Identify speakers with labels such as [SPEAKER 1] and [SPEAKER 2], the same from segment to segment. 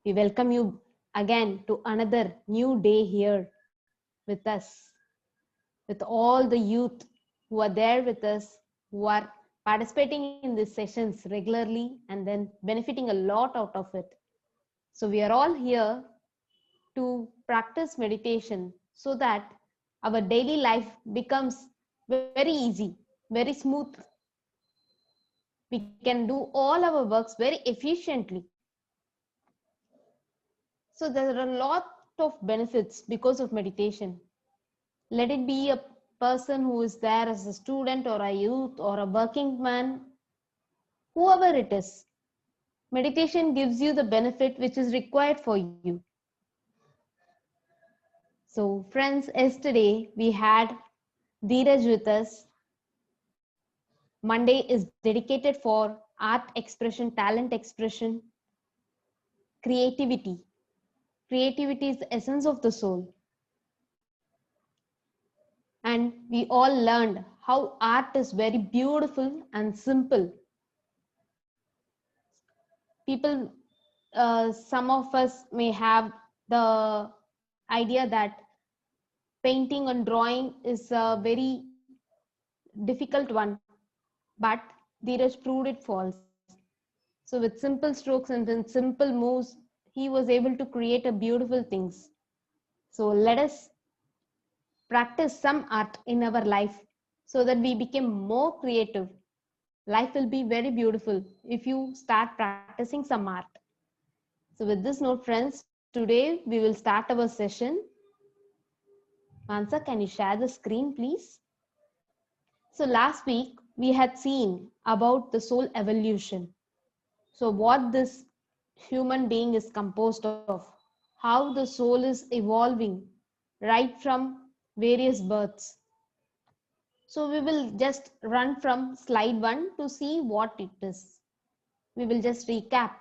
[SPEAKER 1] We welcome you again to another new day here with us, with all the youth who are there with us, who are participating in these sessions regularly and then benefiting a lot out of it. So, we are all here to practice meditation so that our daily life becomes very easy, very smooth. We can do all our works very efficiently. So there are a lot of benefits because of meditation. Let it be a person who is there as a student or a youth or a working man, whoever it is. Meditation gives you the benefit which is required for you. So friends, yesterday we had Dheeraj with us. Monday is dedicated for art expression, talent expression, creativity. Creativity is the essence of the soul. And we all learned how art is very beautiful and simple. People, some of us may have the idea that painting and drawing is a very difficult one, but Dheeraj proved it false. So with simple strokes and then simple moves, he was able to create a beautiful things. So let us practice some art in our life so that we become more creative. Life will be very beautiful if you start practicing some art. So with this note, friends, today we will start our session. Mansa, can you share the screen, please? So last week we had seen about the soul evolution. So what this human being is composed of, how the soul is evolving right from various births. So we will just run from slide 1 to see what it is. We will just recap.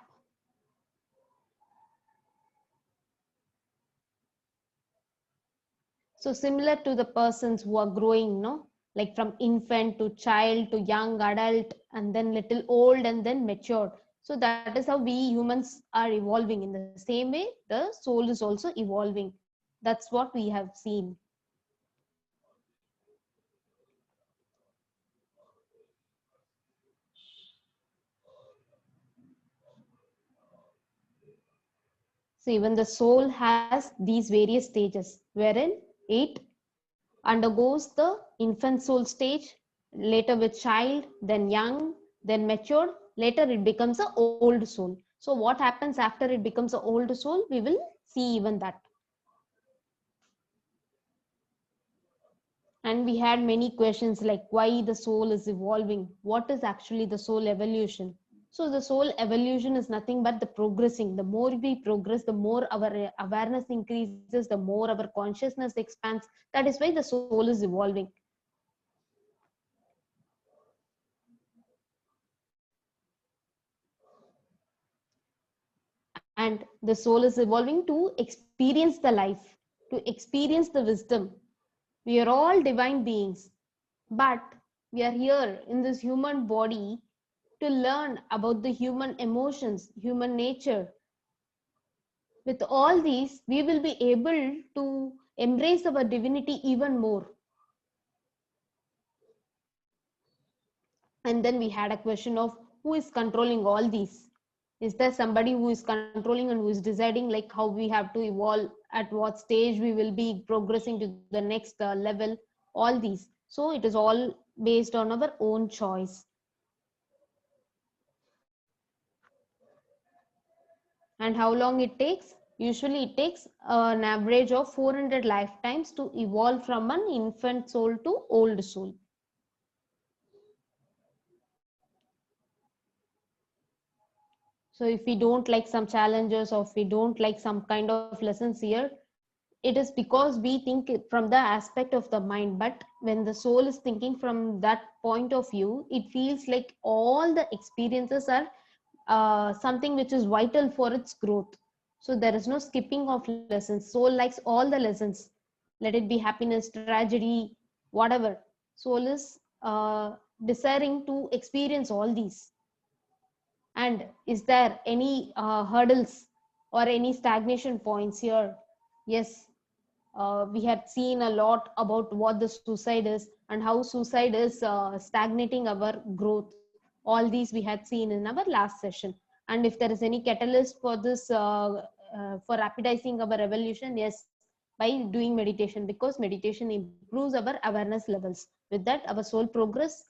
[SPEAKER 1] So similar to the persons who are growing, no? Like from infant to child to young adult and then little old and then matured. So that is how we humans are evolving. In the same way, the soul is also evolving. That's what we have seen. So even the soul has these various stages wherein it undergoes the infant soul stage, later with child, then young, then matured, later it becomes an old soul. So what happens after it becomes an old soul, we will see even that. And we had many questions like why the soul is evolving, what is actually the soul evolution. So the soul evolution is nothing but the progressing. The more we progress, the more our awareness increases, the more our consciousness expands. That is why the soul is evolving. And the soul is evolving to experience the life, to experience the wisdom. We are all divine beings, but we are here in this human body to learn about the human emotions, human nature. With all these, we will be able to embrace our divinity even more. And then we had a question of who is controlling all these? Is there somebody who is controlling and who is deciding like how we have to evolve, at what stage we will be progressing to the next level, all these. So it is all based on our own choice. And how long it takes? Usually it takes an average of 400 lifetimes to evolve from an infant soul to old soul. So if we don't like some challenges or if we don't like some kind of lessons here, it is because we think it from the aspect of the mind. But when the soul is thinking from that point of view, it feels like all the experiences are something which is vital for its growth. So there is no skipping of lessons. Soul likes all the lessons. Let it be happiness, tragedy, whatever. Soul is desiring to experience all these. And is there any hurdles or any stagnation points here? Yes, we had seen a lot about what the suicide is and how suicide is stagnating our growth. All these we had seen in our last session. And if there is any catalyst for this, for rapidizing our evolution, yes, by doing meditation, because meditation improves our awareness levels. With that, our soul progress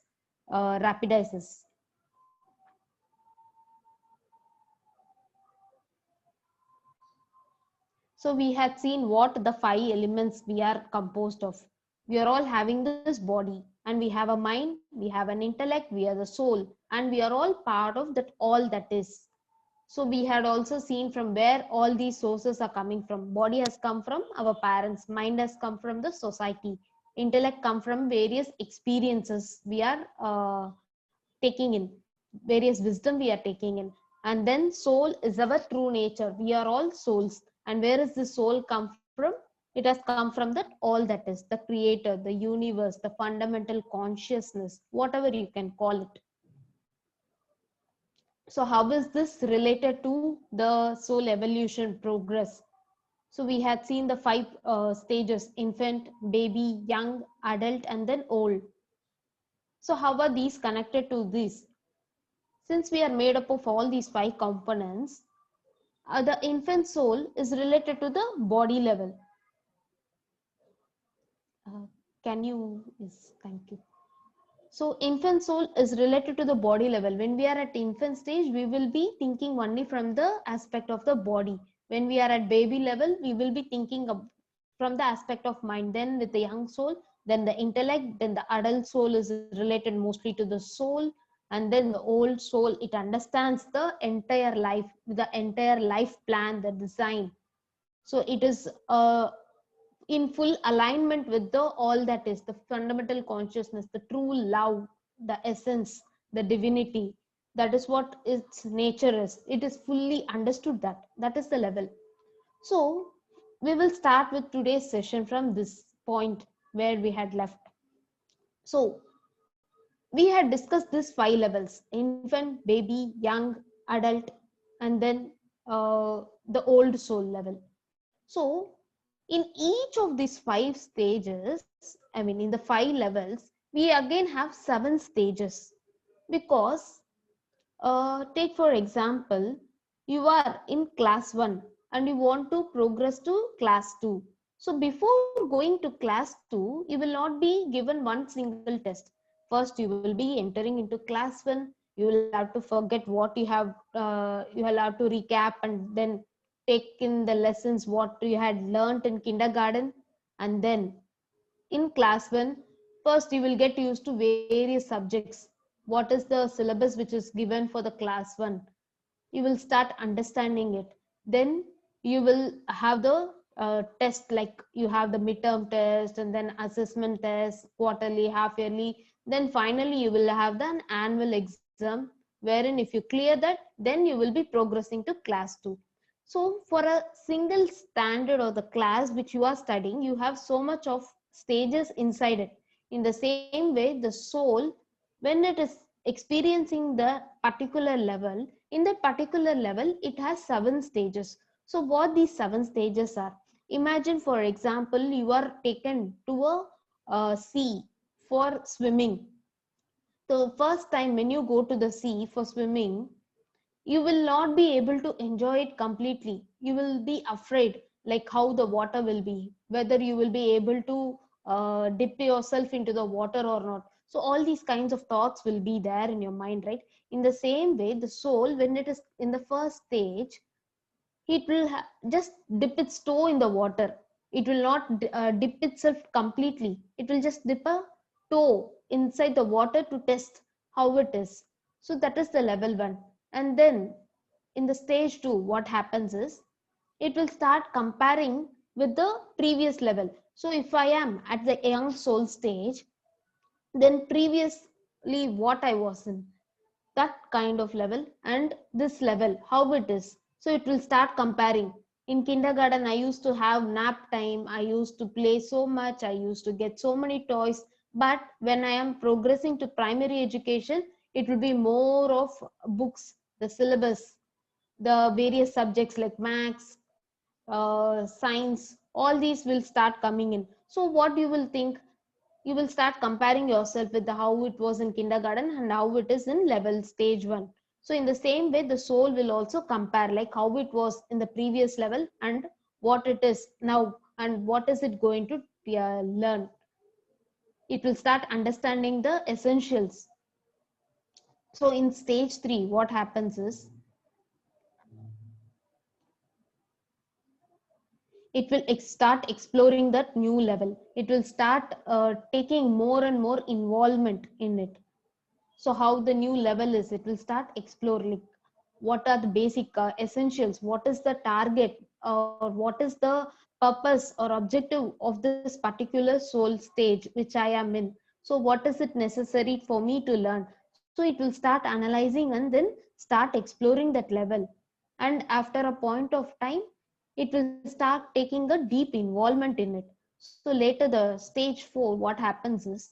[SPEAKER 1] rapidizes. So we had seen what the 5 elements we are composed of. We are all having this body, and we have a mind, we have an intellect, we are the soul, and we are all part of that all that is. So we had also seen from where all these sources are coming from. Body has come from our parents, mind has come from the society, intellect come from various experiences we are taking in, various wisdom we are taking in. And then soul is our true nature. We are all souls. And where is the soul come from? It has come from that all that is, the creator, the universe, the fundamental consciousness, whatever you can call it. So how is this related to the soul evolution progress? So we had seen the 5 stages: infant, baby, young, adult, and then old. So how are these connected to this? Since we are made up of all these 5 components, the infant soul is related to the body level. Uh, can you, yes, thank you. So infant soul is related to the body level. When we are at infant stage, we will be thinking only from the aspect of the body. When we are at baby level, we will be thinking from the aspect of mind. Then with the young soul, then the intellect, then the adult soul is related mostly to the soul. And then the old soul, it understands the entire life, the entire life plan, the design. So it is in full alignment with the all that is, the fundamental consciousness, the true love, the essence, the divinity. That is what its nature is. It is fully understood. That is the level. So we will start with today's session from this point where we had left. So we had discussed these 5 levels: infant, baby, young, adult, and then the old soul level. So in each of these 5 stages, I mean, in the 5 levels, we again have 7 stages. Because take for example, you are in class 1 and you want to progress to class 2. So before going to class 2, you will not be given one single test. First, you will be entering into class 1. You will have to forget what you will have to recap and then take in the lessons what you had learned in kindergarten. And then in class 1, first you will get used to various subjects. What is the syllabus which is given for the class 1? You will start understanding it. Then you will have the test, like you have the midterm test and then assessment test, quarterly, half yearly. Then finally you will have the annual exam, wherein if you clear that, then you will be progressing to class 2. So for a single standard or the class which you are studying, you have so much of stages inside it. In the same way, the soul, when it is experiencing the particular level, in that particular level, it has 7 stages. So what these 7 stages are? Imagine, for example, you are taken to a sea for swimming. The first time when you go to the sea for swimming, you will not be able to enjoy it completely. You will be afraid, like how the water will be, whether you will be able to dip yourself into the water or not. So all these kinds of thoughts will be there in your mind, right? In the same way, the soul, when it is in the first stage, it will just dip its toe in the water. It will not dip itself completely. It will just dip a toe inside the water to test how it is. So that is the level 1. And then in the stage 2, what happens is it will start comparing with the previous level. So if I am at the young soul stage, then previously what I was in, that kind of level, and this level, how it is. So it will start comparing. In kindergarten, I used to have nap time, I used to play so much, I used to get so many toys. But when I am progressing to primary education, it will be more of books, the syllabus, the various subjects like maths, science, all these will start coming in. So what you will think, you will start comparing yourself with how it was in kindergarten and how it is in level stage 1. So in the same way, the soul will also compare like how it was in the previous level and what it is now and what is it going to learn. It will start understanding the essentials. So in stage 3, what happens is it will start exploring that new level. It will start taking more and more involvement in it. So how the new level is, it will start exploring what are the basic essentials, what is the target, or what is the purpose or objective of this particular soul stage which I am in. So what is it necessary for me to learn? So it will start analyzing and then start exploring that level. And after a point of time, it will start taking a deep involvement in it. So later, the stage 4, what happens is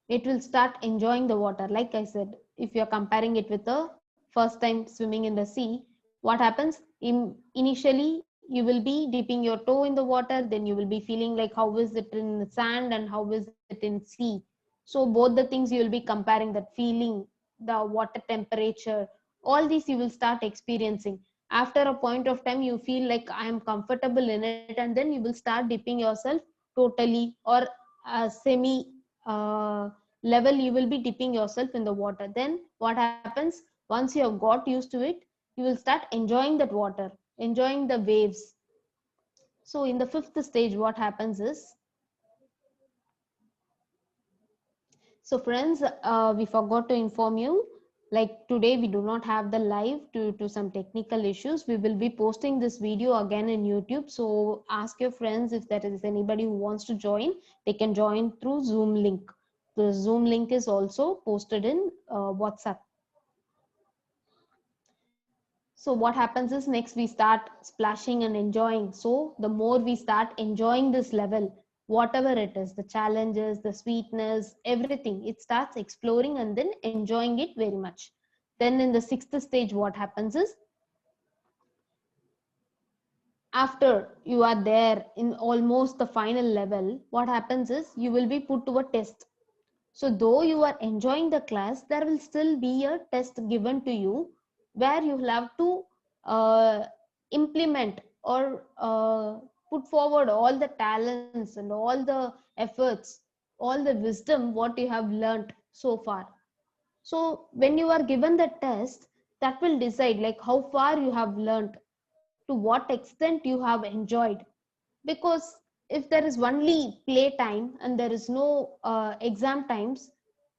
[SPEAKER 1] it will start enjoying the water. Like I said, if you're comparing it with the first time swimming in the sea, what happens initially, you will be dipping your toe in the water, then you will be feeling like how is it in the sand and how is it in sea. So both the things you will be comparing, that feeling, the water temperature, all these you will start experiencing. After a point of time, you feel like I am comfortable in it, and then you will start dipping yourself totally or semi level, you will be dipping yourself in the water. Then what happens, once you have got used to it, you will start enjoying that water, enjoying the waves. So in the 5th stage, what happens is, so friends, we forgot to inform you, like today we do not have the live due to some technical issues. We will be posting this video again in YouTube. So ask your friends, if there is anybody who wants to join, they can join through Zoom link. The Zoom link is also posted in WhatsApp. So what happens is, next we start splashing and enjoying. So the more we start enjoying this level, whatever it is, the challenges, the sweetness, everything, it starts exploring and then enjoying it very much. Then in the 6th stage, what happens is, after you are there in almost the final level, what happens is you will be put to a test. So though you are enjoying the class, there will still be a test given to you where you will have to implement or put forward all the talents and all the efforts, all the wisdom what you have learned so far. So when you are given the test, that will decide like how far you have learned, to what extent you have enjoyed. Because if there is only play time and there is no exam times,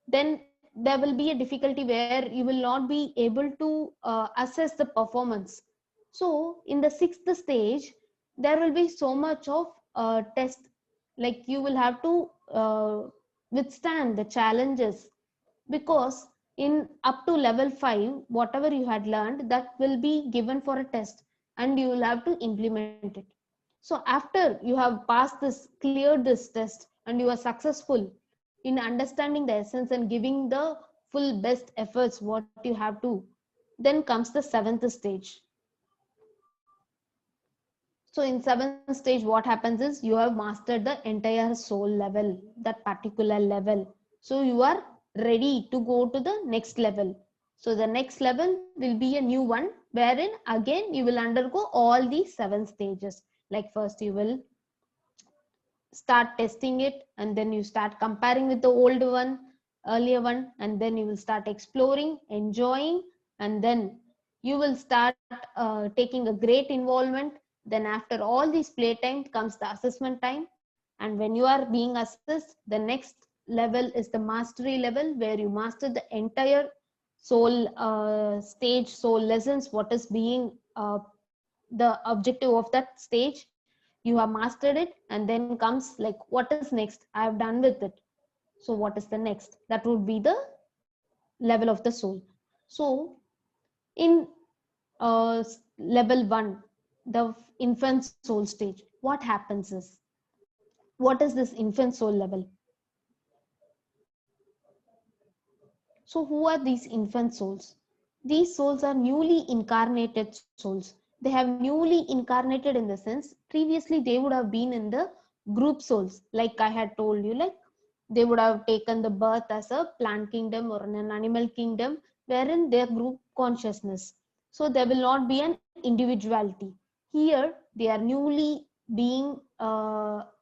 [SPEAKER 1] then there will be a difficulty where you will not be able to assess the performance. So in the 6th stage, there will be so much of test, like you will have to withstand the challenges. Because in up to level 5, whatever you had learned, that will be given for a test and you will have to implement it. So after you have passed this, cleared this test, and you are successful in understanding the essence and giving the full best efforts what you have to, then comes the 7th stage. So in 7th stage, what happens is you have mastered the entire soul level, that particular level. So you are ready to go to the next level. So the next level will be a new one, wherein again you will undergo all these 7 stages. Like first you will start testing it, and then you start comparing with the old one, earlier one, and then you will start exploring, enjoying, and then you will start taking a great involvement. Then after all these playtime comes the assessment time, and when you are being assessed, the next level is the mastery level, where you master the entire soul stage, soul lessons, what is being the objective of that stage. You have mastered it, and then comes like what is next, I have done with it. So what is the next, that would be the level of the soul. So in level 1, the infant soul stage, what happens is, what is this infant soul level? So who are these infant souls? These souls are newly incarnated souls. They have newly incarnated in the sense previously they would have been in the group souls, like I had told you, like they would have taken the birth as a plant kingdom or in an animal kingdom wherein their group consciousness. So there will not be an individuality. Here they are newly being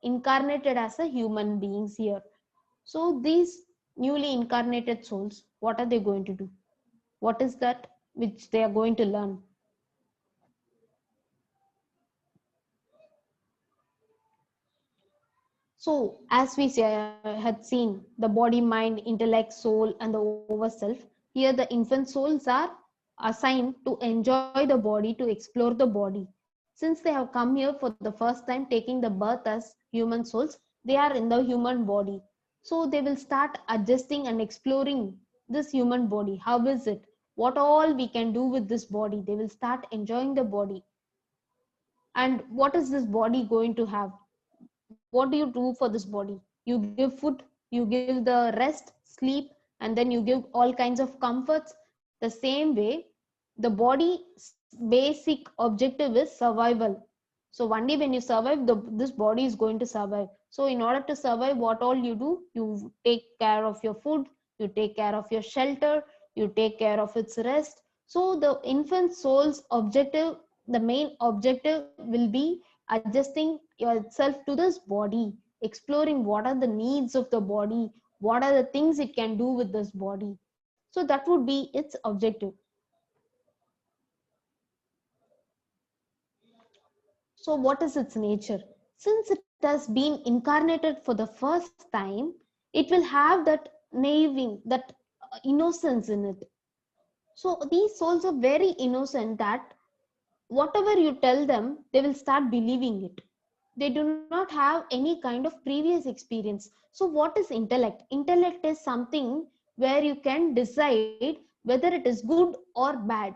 [SPEAKER 1] incarnated as a human beings here. So these newly incarnated souls, what are they going to do? What is that which they are going to learn? So, as we had seen, the body, mind, intellect, soul, and the overself. Here, the infant souls are assigned to enjoy the body, to explore the body. Since they have come here for the first time, taking the birth as human souls, they are in the human body. So, they will start adjusting and exploring this human body. How is it? What all we can do with this body? They will start enjoying the body. And what is this body going to have? What do you do for this body? You give food, you give the rest, sleep, and then you give all kinds of comforts. The same way, the body's basic objective is survival. So only when you survive, this body is going to survive. So in order to survive, what all you do, you take care of your food, you take care of your shelter, you take care of its rest. So the infant soul's objective, the main objective will be adjusting yourself to this body, exploring what are the needs of the body, what are the things it can do with this body. So that would be its objective. So what is its nature? Since it has been incarnated for the first time, it will have that naiving, that innocence in it. So these souls are very innocent that whatever you tell them, they will start believing it. They do not have any kind of previous experience. So what is intellect? Intellect is something where you can decide whether it is good or bad.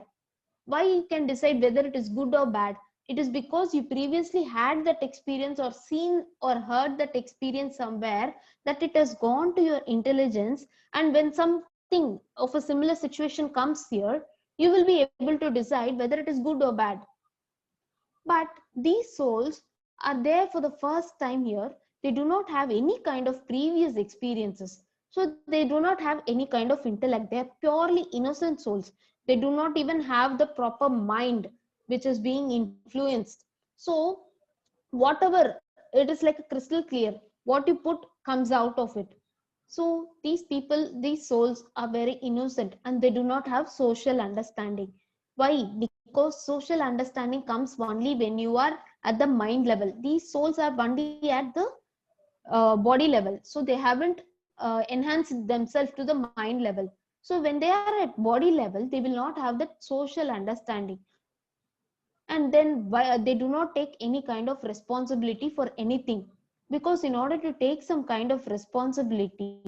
[SPEAKER 1] Why you can decide whether it is good or bad? It is because you previously had that experience or seen or heard that experience somewhere, that it has gone to your intelligence, and when something of a similar situation comes here, you will be able to decide whether it is good or bad. But these souls are there for the first time here. They do not have any kind of previous experiences. So they do not have any kind of intellect. They are purely innocent souls. They do not even have the proper mind which is being influenced. So whatever, it is like a crystal clear. What you put comes out of it. So these people, these souls are very innocent and they do not have social understanding. Why? Because social understanding comes only when you are at the mind level. These souls are only at the body level. So they haven't enhanced themselves to the mind level. So when they are at body level, they will not have that social understanding. And then they do not take any kind of responsibility for anything, because in order to take some kind of responsibility,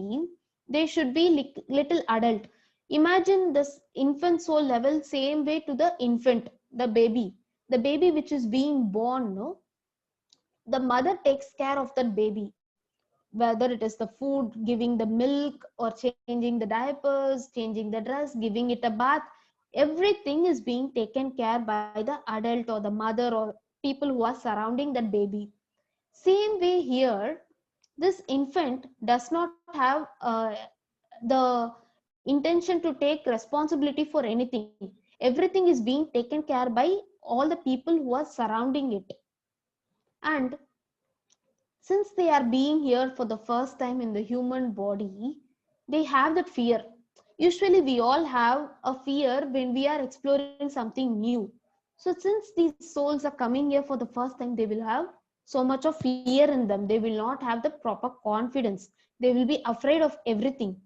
[SPEAKER 1] they should be little adult. Imagine this infant soul level same way to the infant, the baby which is being born, no, the mother takes care of that baby, whether it is the food, giving the milk, or changing the diapers, changing the dress, giving it a bath. Everything is being taken care by the adult or the mother or people who are surrounding that baby. Same way here, this infant does not have the intention to take responsibility for anything. Everything is being taken care by all the people who are surrounding it. And since they are being here for the first time in the human body, they have that fear. Usually we all have a fear when we are exploring something new. So since these souls are coming here for the first time, they will have so much of fear in them. They will not have the proper confidence. They will be afraid of everything.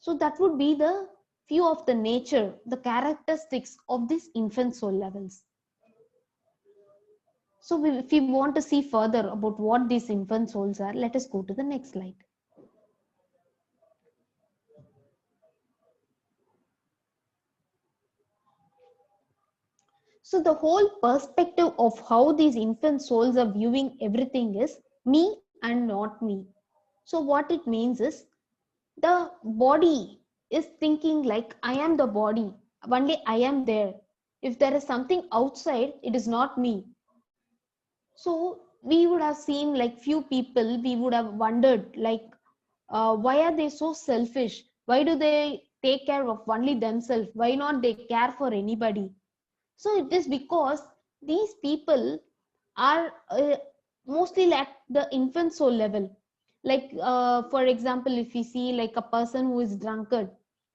[SPEAKER 1] So that would be the few of the nature, the characteristics of these infant soul levels. So if we want to see further about what these infant souls are, let us go to the next slide. So the whole perspective of how these infant souls are viewing everything is me and not me. So what it means is, the body is thinking like I am the body. only I am there. If there is something outside, it is not me. So we would have seen like few people, we would have wondered like, why are they so selfish? Why do they take care of only themselves? Why not they care for anybody? So it is because these people are mostly at the infant soul level. Like for example, if we see like a person who is drunkard,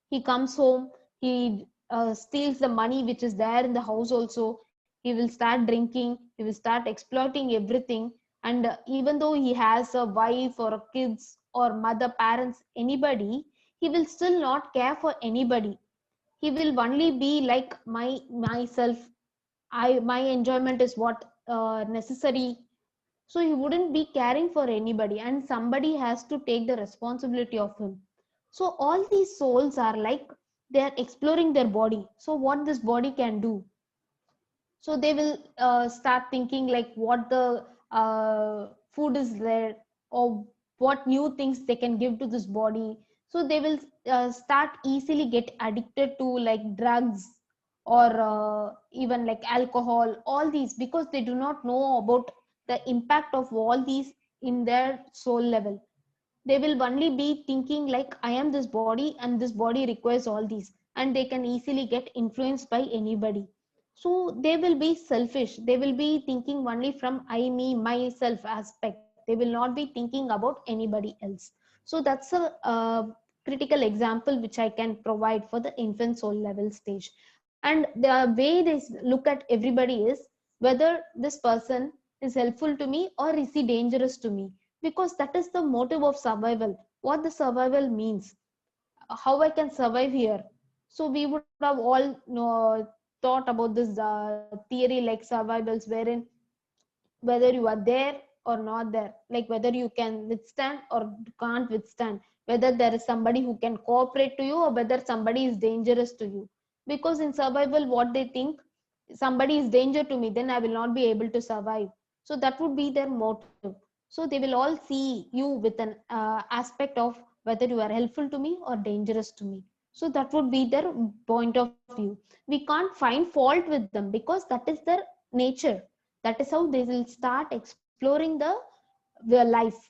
[SPEAKER 1] he comes home, he steals the money which is there in the house also. He will start drinking, he will start exploiting everything. And even though he has a wife or a kids or mother, parents, anybody, he will still not care for anybody. He will only be like myself. My enjoyment is what necessary. So he wouldn't be caring for anybody, and somebody has to take the responsibility of him. So all these souls are like, they are exploring their body, so what this body can do. So they will start thinking like what the food is there, or what new things they can give to this body. So they will start easily get addicted to like drugs, or even like alcohol, all these, because they do not know about the impact of all these in their soul level. They will only be thinking like, I am this body and this body requires all these, and they can easily get influenced by anybody. So they will be selfish, they will be thinking only from I, me, myself aspect. They will not be thinking about anybody else. So that's a critical example which I can provide for the infant soul level stage. And the way they look at everybody is whether this person is helpful to me or is he dangerous to me, because that is the motive of survival, what the survival means, how I can survive here. So we would have all thought about this theory like survivals, wherein whether you are there or not there, like whether you can withstand or can't withstand, whether there is somebody who can cooperate to you or whether somebody is dangerous to you. Because in survival, what they think, somebody is danger to me, then I will not be able to survive. So that would be their motive. So they will all see you with an aspect of whether you are helpful to me or dangerous to me. So that would be their point of view. We can't find fault with them because that is their nature. That is how they will start exploring the life.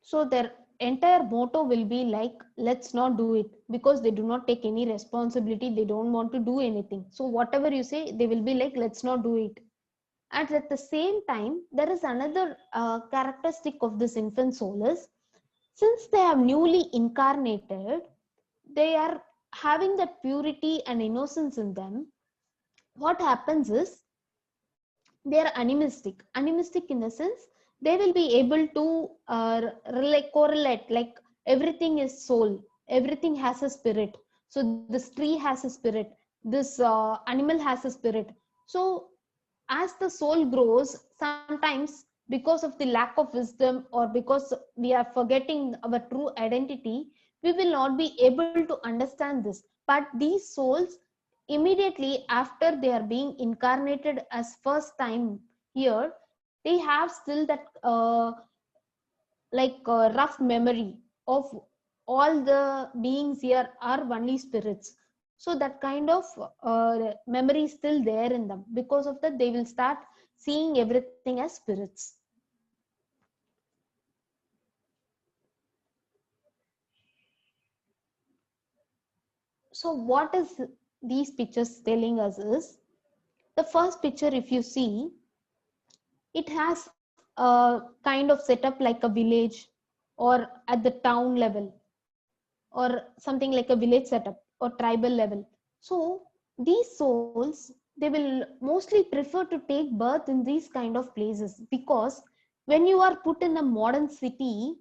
[SPEAKER 1] So their entire motto will be like, let's not do it, because they do not take any responsibility, they don't want to do anything. So whatever you say, they will be like, let's not do it. And at the same time, there is another characteristic of this infant soul is, since they have newly incarnated, they are having that purity and innocence in them. What happens is, they are animistic in the sense, they will be able to correlate like everything is soul, everything has a spirit. So this tree has a spirit, this animal has a spirit. So as the soul grows, sometimes because of the lack of wisdom or because we are forgetting our true identity, we will not be able to understand this. But these souls, immediately after they are being incarnated as first time here, they have still that rough memory of all the beings here are only spirits. So that kind of memory is still there in them. Because of that, they will start seeing everything as spirits. So what is these pictures telling us is, the first picture, if you see, it has a kind of setup like a village, or at the town level, or something like a village setup or tribal level. So these souls, they will mostly prefer to take birth in these kind of places, because when you are put in a modern city,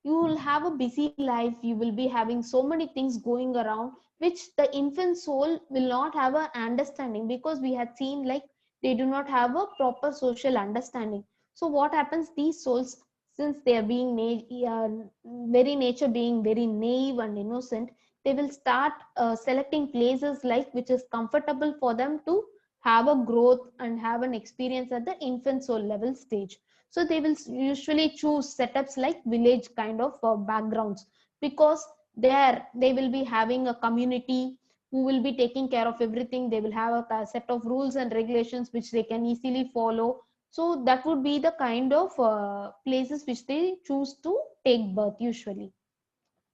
[SPEAKER 1] you will have a busy life, you will be having so many things going around, which the infant soul will not have an understanding, because we had seen like they do not have a proper social understanding. So what happens, these souls, since they are being very nature being very naive and innocent, they will start selecting places like which is comfortable for them to have a growth and have an experience at the infant soul level stage. So they will usually choose setups like village kind of backgrounds, because there they will be having a community who will be taking care of everything. They will have a set of rules and regulations which they can easily follow. So that would be the kind of places which they choose to take birth usually.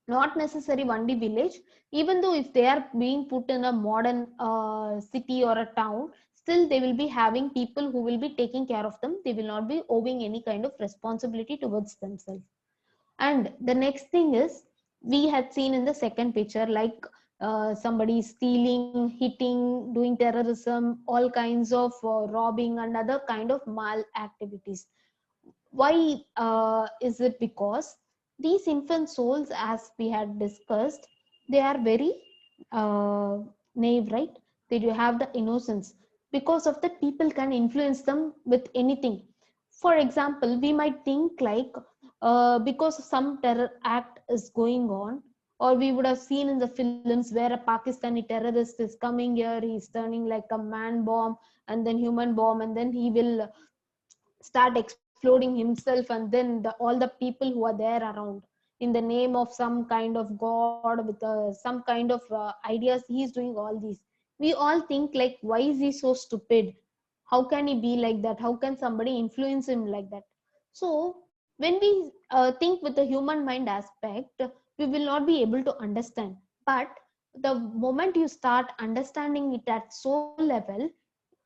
[SPEAKER 1] Not necessary only village, even though if they are being put in a modern city or a town, still they will be having people who will be taking care of them. They will not be owing any kind of responsibility towards themselves. And the next thing is, we had seen in the second picture, like somebody stealing, hitting, doing terrorism, all kinds of robbing and other kind of mal activities. Why is it? Because these infant souls, as we had discussed, they are very uh, naive, right? They do have the innocence. Because of that, people can influence them with anything. For example, we might think like, because some terror act is going on, or we would have seen in the films where a Pakistani terrorist is coming here, he's turning like a man bomb and then human bomb, and then he will start exploding himself, and then all the people who are there around, in the name of some kind of god, with some kind of ideas, he's doing all these. We all think like, why is he so stupid? How can he be like that? How can somebody influence him like that? So when we think with the human mind aspect, we will not be able to understand. But the moment you start understanding it at soul level,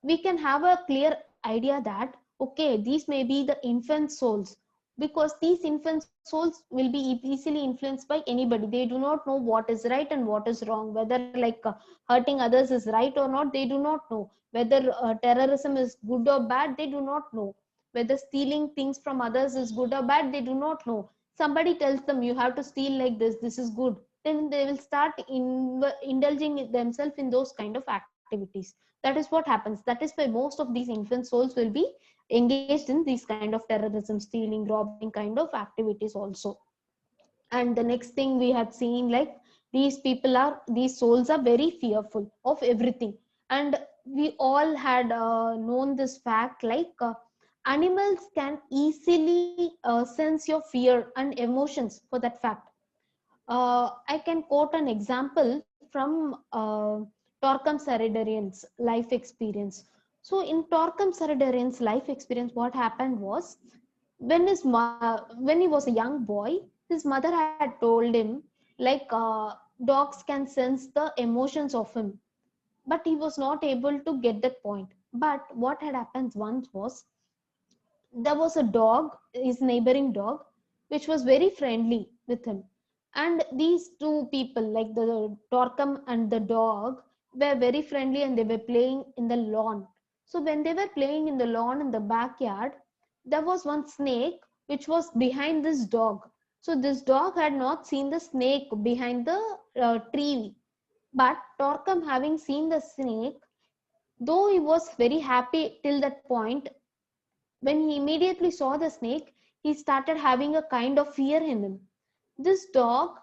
[SPEAKER 1] we can have a clear idea that, okay, these may be the infant souls. Because these infant souls will be easily influenced by anybody. They do not know what is right and what is wrong, whether like hurting others is right or not, they do not know. Whether terrorism is good or bad, they do not know. Whether stealing things from others is good or bad, they do not know. Somebody tells them you have to steal like this is good, then they will start indulging themselves in those kind of activities. That is what happens. That is why most of these infant souls will be engaged in these kind of terrorism, stealing, robbing kind of activities also. And the next thing we had seen, like, these souls are very fearful of everything. And we all had known this fact, like animals can easily sense your fear and emotions for that fact. I can quote an example from Torquem Saradarian's life experience. So, in Torquem Saradarian's life experience, what happened was, when he was a young boy, his mother had told him, like, dogs can sense the emotions of him, but he was not able to get that point. But what had happened once was, there was a dog, his neighboring dog, which was very friendly with him. And these two people, like the Torquem and the dog, were very friendly, and they were playing in the lawn. So when they were playing in the lawn in the backyard, there was one snake which was behind this dog. So this dog had not seen the snake behind the tree. But Torquem, having seen the snake, though he was very happy till that point, when he immediately saw the snake, he started having a kind of fear in him. This dog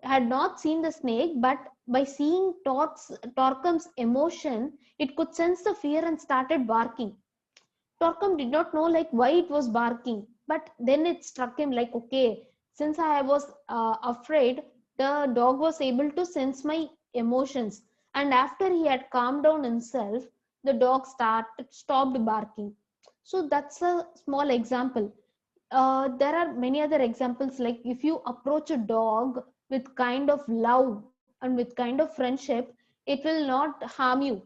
[SPEAKER 1] had not seen the snake, but by seeing Torquem's emotion, it could sense the fear and started barking. Torquem did not know like why it was barking, but then it struck him like, okay, since I was afraid, the dog was able to sense my emotions. And after he had calmed down himself, the dog stopped barking. So that's a small example. There are many other examples, like if you approach a dog with kind of love and with kind of friendship, it will not harm you.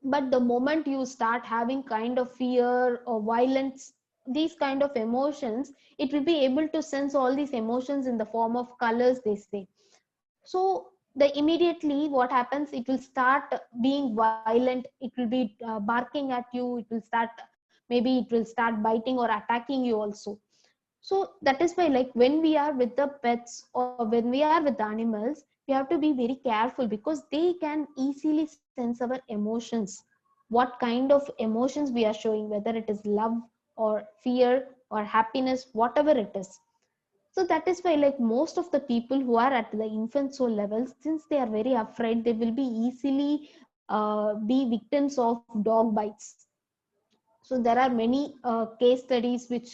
[SPEAKER 1] But the moment you start having kind of fear or violence, these kind of emotions, it will be able to sense all these emotions in the form of colors, they say. So the immediately what happens, it will start being violent, it will be barking at you, it will start, maybe it will start biting or attacking you also. So that is why, like, when we are with the pets or when we are with animals, we have to be very careful, because they can easily sense our emotions, what kind of emotions we are showing, whether it is love or fear or happiness, whatever it is. So that is why, like, most of the people who are at the infant soul levels, since they are very afraid, they will be easily be victims of dog bites. So So there are many case studies which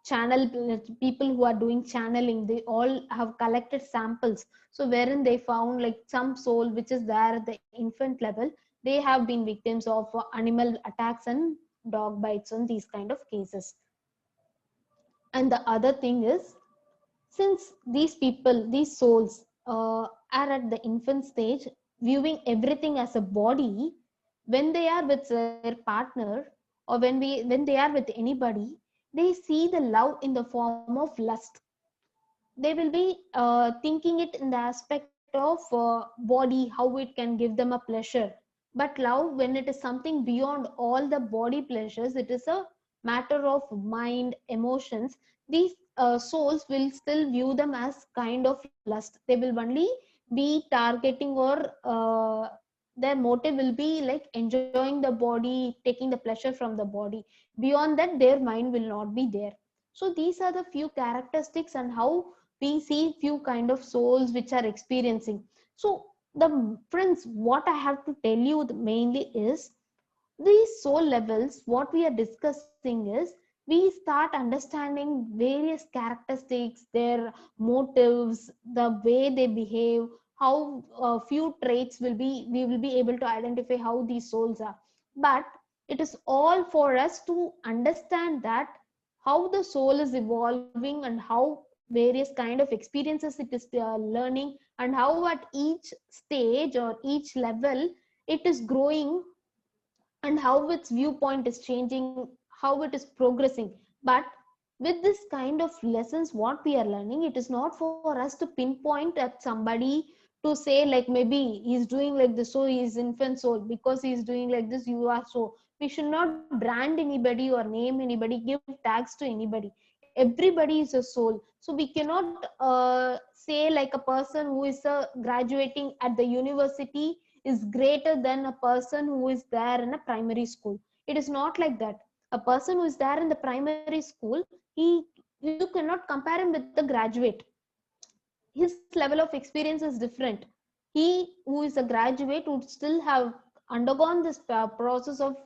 [SPEAKER 1] channel people who are doing channeling, they all have collected samples, so wherein they found like some soul which is there at the infant level, they have been victims of animal attacks and dog bites and these kind of cases. And the other thing is, since these people, these souls are at the infant stage, viewing everything as a body, when they are with their partner, or when they are with anybody, they see the love in the form of lust. They will be thinking it in the aspect of body, how it can give them a pleasure. But love, when it is something beyond all the body pleasures, it is a matter of mind, emotions. These souls will still view them as kind of lust. They will only be targeting, or their motive will be like enjoying the body, taking the pleasure from the body. Beyond that, their mind will not be there. So these are the few characteristics and how we see few kind of souls which are experiencing. So the friends, what I have to tell you mainly is, these soul levels, what we are discussing is, we start understanding various characteristics, their motives, the way they behave, how few traits will be, we will be able to identify how these souls are. But it is all for us to understand that how the soul is evolving and how various kind of experiences it is learning, and how at each stage or each level it is growing, and how its viewpoint is changing, how it is progressing. But with this kind of lessons what we are learning, it is not for us to pinpoint at somebody to say like maybe he's doing like this, so he is infant soul, because he is doing like this you are so. We should not brand anybody or name anybody, give tags to anybody. Everybody is a soul. So we cannot say like a person who is graduating at the university is greater than a person who is there in a primary school. It is not like that. A person who is there in the primary school, he, you cannot compare him with the graduate. His level of experience is different. He who is a graduate would still have undergone this process of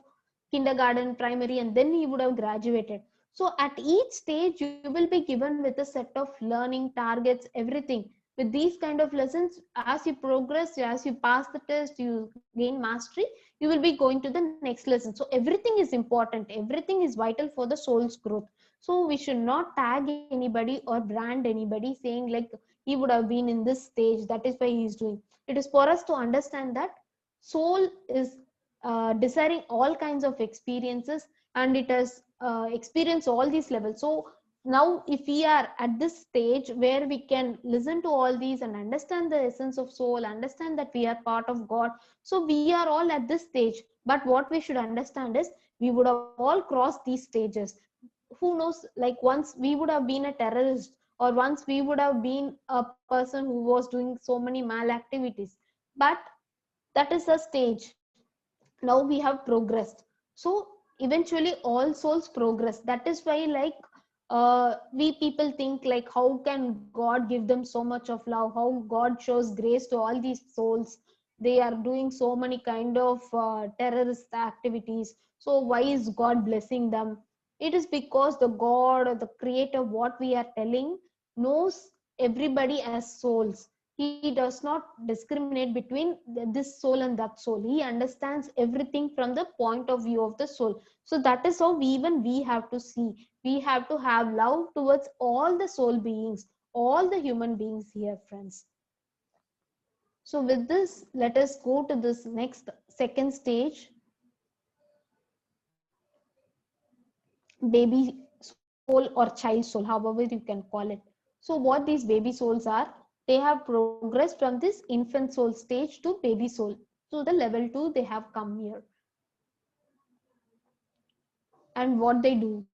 [SPEAKER 1] kindergarten, primary, and then he would have graduated. So at each stage you will be given with a set of learning targets, everything. With these kind of lessons, as you progress, as you pass the test, you gain mastery, you will be going to the next lesson. So everything is important, everything is vital for the soul's growth. So we should not tag anybody or brand anybody saying like he would have been in this stage, that is why he is doing. It is for us to understand that soul is desiring all kinds of experiences, and it has experienced all these levels. So now if we are at this stage where we can listen to all these and understand the essence of soul, understand that we are part of God, so we are all at this stage. But what we should understand is, we would have all crossed these stages. Who knows, like once we would have been a terrorist, or once we would have been a person who was doing so many mal activities. But that is a stage. Now we have progressed. So eventually all souls progress. That is why like we people think like, how can God give them so much of love, how God shows grace to all these souls, they are doing so many kind of terrorist activities, so why is God blessing them? It is because the God or the creator, what we are telling, knows everybody as souls. He does not discriminate between this soul and that soul. He understands everything from the point of view of the soul. So that is how even we have to see, we have to have love towards all the soul beings, all the human beings here, friends. So with this, let us go to this next second stage, baby soul or child soul, however you can call it. So what these baby souls are, they have progressed from this infant soul stage to baby soul, to the level 2 they have come here. And what they do,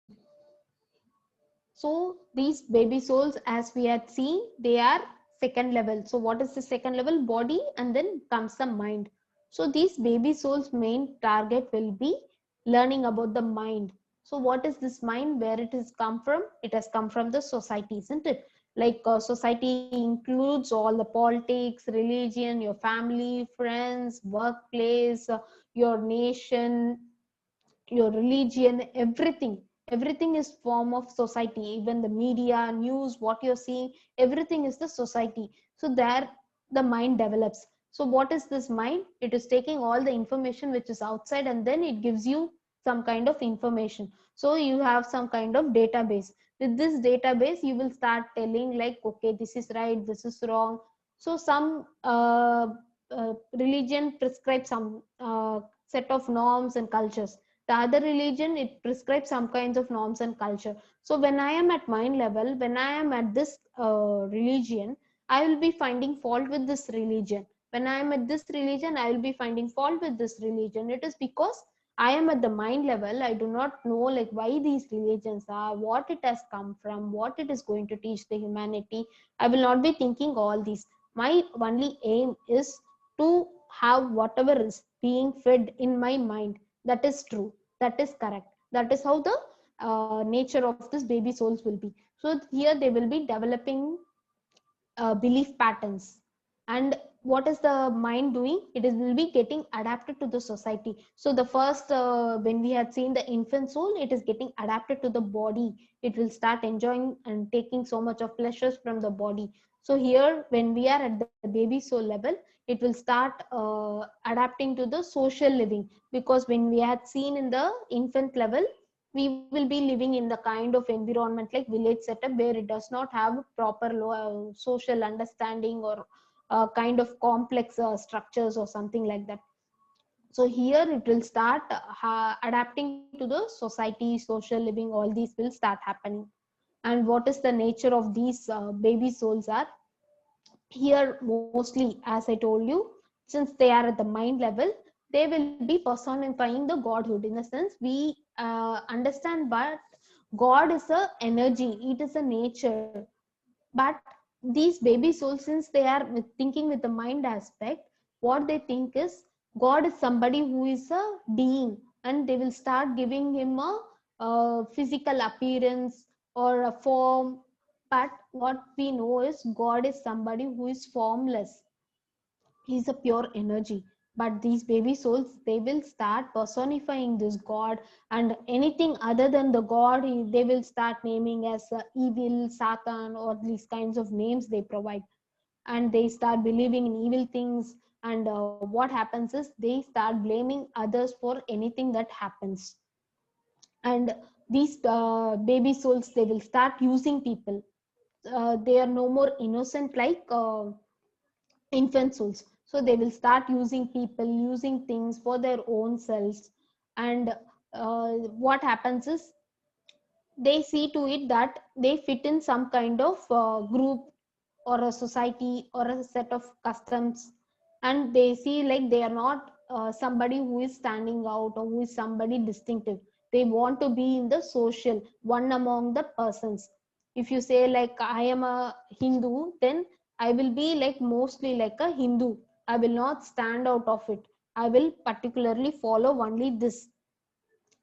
[SPEAKER 1] so these baby souls, as we had seen, they are second level. So what is the second level? Body, and then comes the mind. So these baby souls main target will be learning about the mind. So what is this mind, where it has come from? It has come from the society, isn't it? Like society includes all the politics, religion, your family, friends, workplace, your nation, your religion, everything is form of society. Even the media, news, what you're seeing, everything is the society. So there the mind develops. So what is this mind? It is taking all the information which is outside, and then it gives you some kind of information. So you have some kind of database. With this database you will start telling like, okay, this is right, this is wrong. So some religion prescribes some set of norms and cultures. The other religion, it prescribes some kinds of norms and culture. So when I am at mind level, when I am at this religion, I will be finding fault with this religion. When I am at this religion, I will be finding fault with this religion. It is because I am at the mind level. I do not know like why these religions are, what it has come from, what it is going to teach the humanity. I will not be thinking all these. My only aim is to have whatever is being fed in my mind, that is true, that is correct, that is how the nature of this baby souls will be. So here they will be developing belief patterns. And what is the mind doing? It is will be getting adapted to the society. So the first when we had seen the infant soul, it is getting adapted to the body. It will start enjoying and taking so much of pleasures from the body. So here when we are at the baby soul level, it will start adapting to the social living. Because when we had seen in the infant level, we will be living in the kind of environment like village setup, where it does not have proper social understanding or kind of complex structures or something like that. So here it will start adapting to the society, social living, all these will start happening. And what is the nature of these baby souls are? Here mostly, as I told you, since they are at the mind level, they will be personifying the godhood. In the sense, we understand, but God is a energy, it is a nature. But these baby souls, since they are thinking with the mind aspect, what they think is God is somebody who is a being, and they will start giving him a physical appearance or a form. But what we know is God is somebody who is formless. He's a pure energy. But these baby souls, they will start personifying this God, and anything other than the God, they will start naming as evil, Satan, or these kinds of names they provide. And they start believing in evil things. And what happens is they start blaming others for anything that happens. And these baby souls, they will start using people. They are no more innocent like infant souls. So they will start using people, using things for their own selves. And what happens is they see to it that they fit in some kind of group or a society or a set of customs. And they see like they are not somebody who is standing out or who is somebody distinctive. They want to be in the social one among the persons. If you say like I am a Hindu, then I will be like mostly like a Hindu. I will not stand out of it. I will particularly follow only this.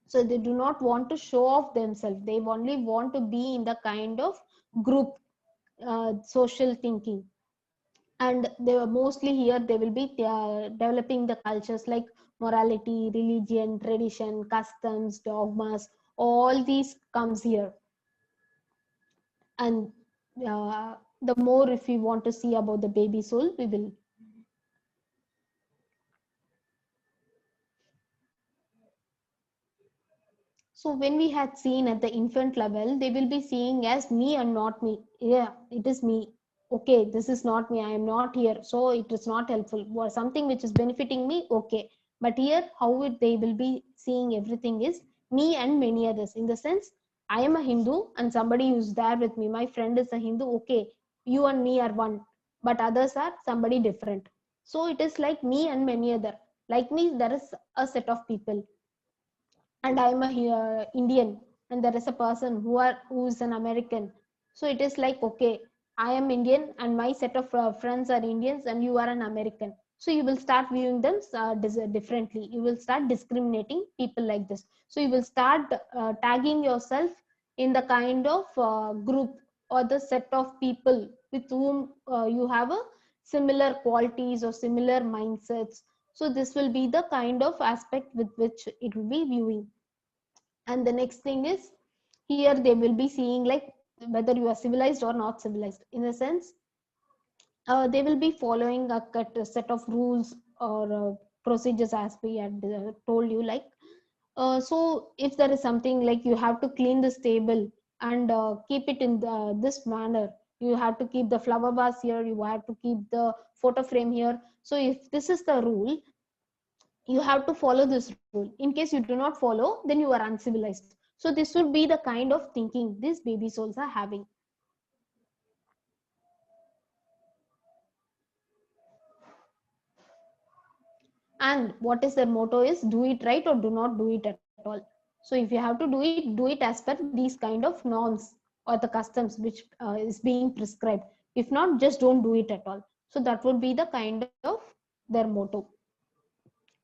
[SPEAKER 1] So they do not want to show off themselves. They only want to be in the kind of group social thinking. And they were mostly here, they will be developing the cultures like morality, religion, tradition, customs, dogmas, all these comes here. And the more if we want to see about the baby soul, we will. So when we had seen at the infant level, they will be seeing as me and not me. Yeah, it is me. Okay, this is not me. I am not here. So it is not helpful. Or something which is benefiting me, okay. But here, how they will be seeing everything is me and many others. In the sense, I am a Hindu and somebody who's there with me. My friend is a Hindu. Okay, you and me are one. But others are somebody different. So it is like me and many other. Like me, there is a set of people, and I'm a Indian, and there is a person who's an American. So it is like, okay, I am Indian, and my set of friends are Indians, and you are an American. So you will start viewing them differently. You will start discriminating people like this. So you will start tagging yourself in the kind of group or the set of people with whom you have a similar qualities or similar mindsets. So this will be the kind of aspect with which it will be viewing. And the next thing is, here they will be seeing like whether you are civilized or not civilized. In a sense, they will be following a set of rules or procedures, as we had told you, like so if there is something like you have to clean this table and keep it in this manner, you have to keep the flower vase here, you have to keep the photo frame here. So if this is the rule, you have to follow this rule. In case you do not follow, then you are uncivilized. So this would be the kind of thinking these baby souls are having. And what is their motto is, do it right or do not do it at all. So if you have to do it as per these kind of norms or the customs which is being prescribed. If not, just don't do it at all. So that would be the kind of their motto.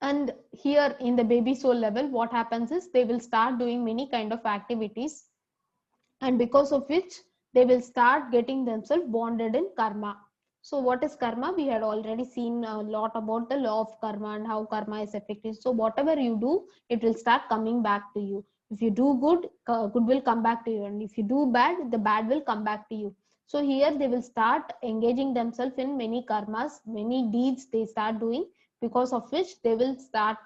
[SPEAKER 1] And here in the baby soul level, what happens is they will start doing many kind of activities, and because of which they will start getting themselves bonded in karma. So what is karma? We had already seen a lot about the law of karma and how karma is effective. So whatever you do, it will start coming back to you. If you do good, good will come back to you, and if you do bad, the bad will come back to you. So here they will start engaging themselves in many karmas, many deeds they start doing, because of which they will start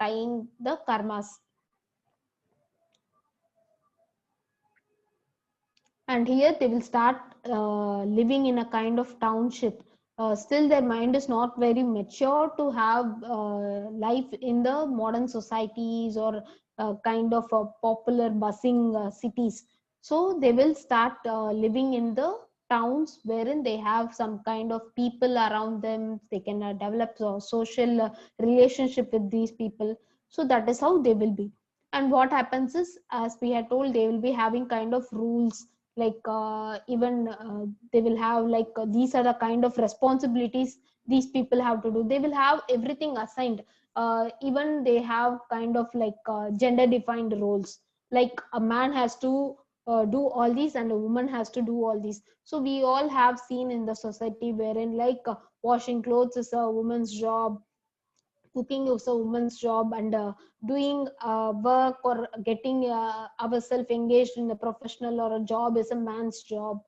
[SPEAKER 1] tying the karmas. And here they will start living in a kind of township. Still their mind is not very mature to have life in the modern societies or kind of popular buzzing cities. So they will start living in the towns wherein they have some kind of people around them. They can develop a social relationship with these people. So that is how they will be. And what happens is, as we had told, they will be having kind of rules, like even they will have like these are the kind of responsibilities these people have to do. They will have everything assigned. Even they have kind of like gender defined roles, like a man has to do all these and a woman has to do all these. So we all have seen in the society wherein like washing clothes is a woman's job, cooking is a woman's job, and doing work or getting ourselves engaged in a professional or a job is a man's job,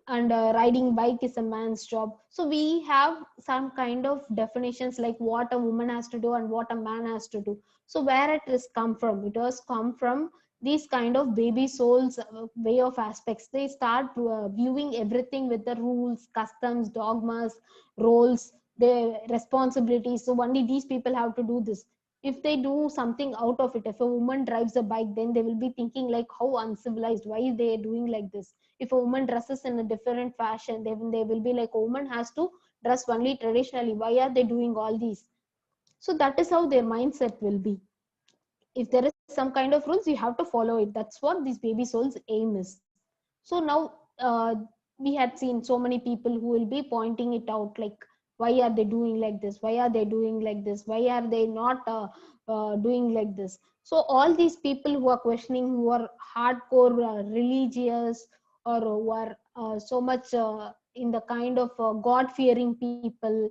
[SPEAKER 1] and riding bike is a man's job. So we have some kind of definitions like what a woman has to do and what a man has to do. So where it has come from? It has come from these kind of baby souls way of aspects. They start viewing everything with the rules, customs, dogmas, roles, the responsibilities. So only these people have to do this. If they do something out of it, if a woman drives a bike, then they will be thinking like how uncivilized, why are they doing like this? If a woman dresses in a different fashion, they will be like, a woman has to dress only traditionally, why are they doing all these? So that is how their mindset will be. If there is some kind of rules, you have to follow it. That's what these baby souls aim is. So now we had seen so many people who will be pointing it out, like why are they doing like this, why are they doing like this, why are they not doing like this? So all these people who are questioning, who are hardcore religious, or who are so much in the kind of god fearing people,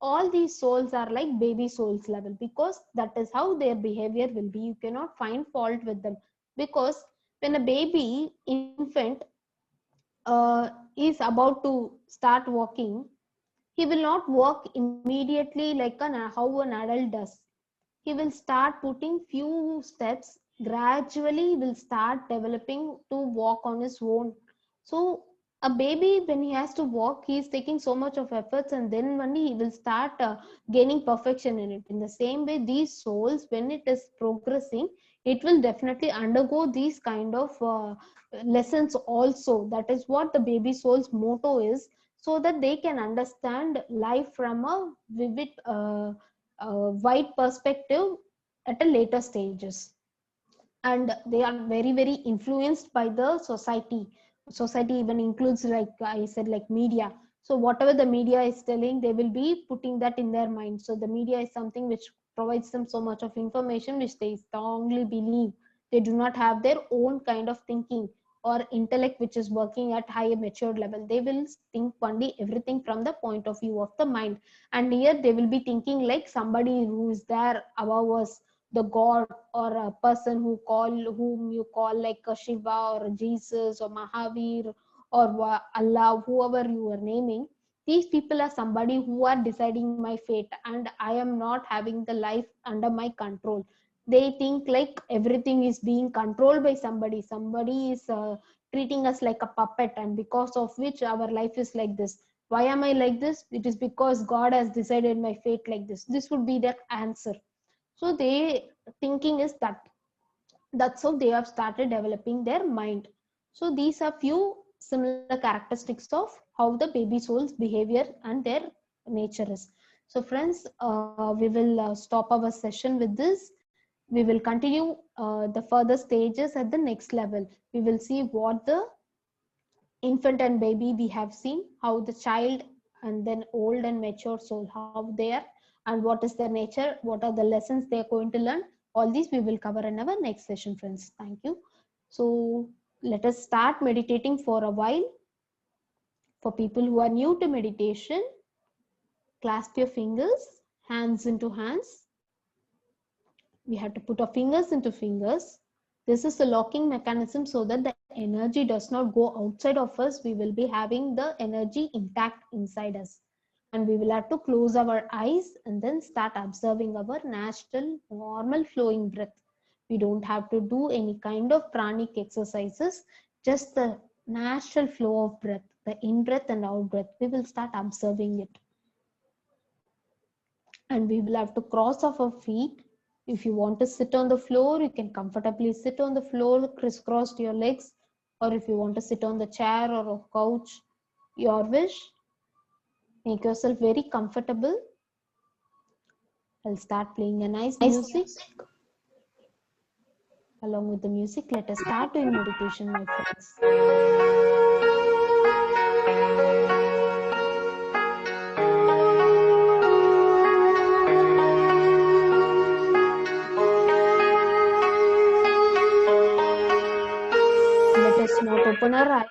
[SPEAKER 1] all these souls are like baby souls level, because that is how their behavior will be. You cannot find fault with them, because when a baby infant is about to start walking, he will not walk immediately like how an adult does. He will start putting few steps, gradually will start developing to walk on his own. So a baby, when he has to walk, he is taking so much of efforts, and then only he will start gaining perfection in it. In the same way, these souls, when it is progressing, it will definitely undergo these kind of lessons also. That is what the baby soul's motto is, so that they can understand life from a vivid wide perspective at a later stages. And they are very very influenced by the society. Even includes, like I said, like media. So whatever the media is telling, they will be putting that in their mind. So the media is something which provides them so much of information which they strongly believe. They do not have their own kind of thinking or intellect which is working at higher matured level. They will think only everything from the point of view of the mind. And here they will be thinking like somebody who is there above us, the god or a person whom you call like a Shiva or a Jesus or Mahavir or Allah, whoever you are naming. These people are somebody who are deciding my fate, and I am not having the life under my control. They think like everything is being controlled by somebody. Somebody is treating us like a puppet, and because of which our life is like this. Why am I like this? It is because God has decided my fate like this. This would be their answer. So they thinking is that. That's how they have started developing their mind. So these are few similar characteristics of how the baby soul's behavior and their nature is. So friends, we will stop our session with this. We will continue the further stages at the next level. We will see what the infant and baby we have seen, how the child and then old and mature soul, how they are, and what is their nature, what are the lessons they are going to learn. All these we will cover in our next session, friends. Thank you. So let us start meditating for a while. For people who are new to meditation, clasp your fingers, hands into hands. We have to put our fingers into fingers. This is a locking mechanism so that the energy does not go outside of us. We will be having the energy intact inside us. And we will have to close our eyes and then start observing our natural, normal flowing breath. We don't have to do any kind of pranic exercises, just the natural flow of breath, the in-breath and out-breath. We will start observing it. And we will have to cross off our feet. If you want to sit on the floor, you can comfortably sit on the floor, crisscross your legs, or if you want to sit on the chair or a couch, your wish. Make yourself very comfortable. I'll start playing a nice music. Along with the music, let us start doing meditation, my friends. Let us not open our eyes.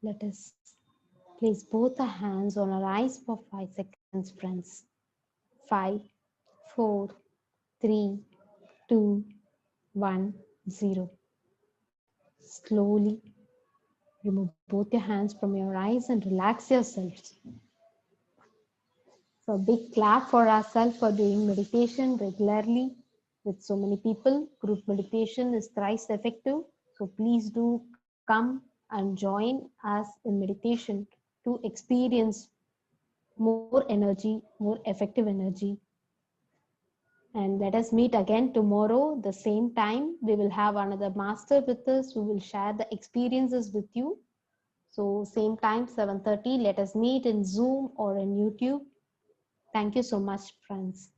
[SPEAKER 1] Let us place both the hands on our eyes for 5 seconds, friends. 5, 4, 3, 2, 1, 0. Slowly remove both your hands from your eyes and relax yourselves. So, a big clap for ourselves for doing meditation regularly with so many people. Group meditation is thrice effective. So, please do come and join us in meditation to experience more energy, more effective energy. And let us meet again tomorrow, the same time. We will have another master with us who will share the experiences with you. So same time, 7:30. Let us meet in Zoom or in YouTube. Thank you so much, friends.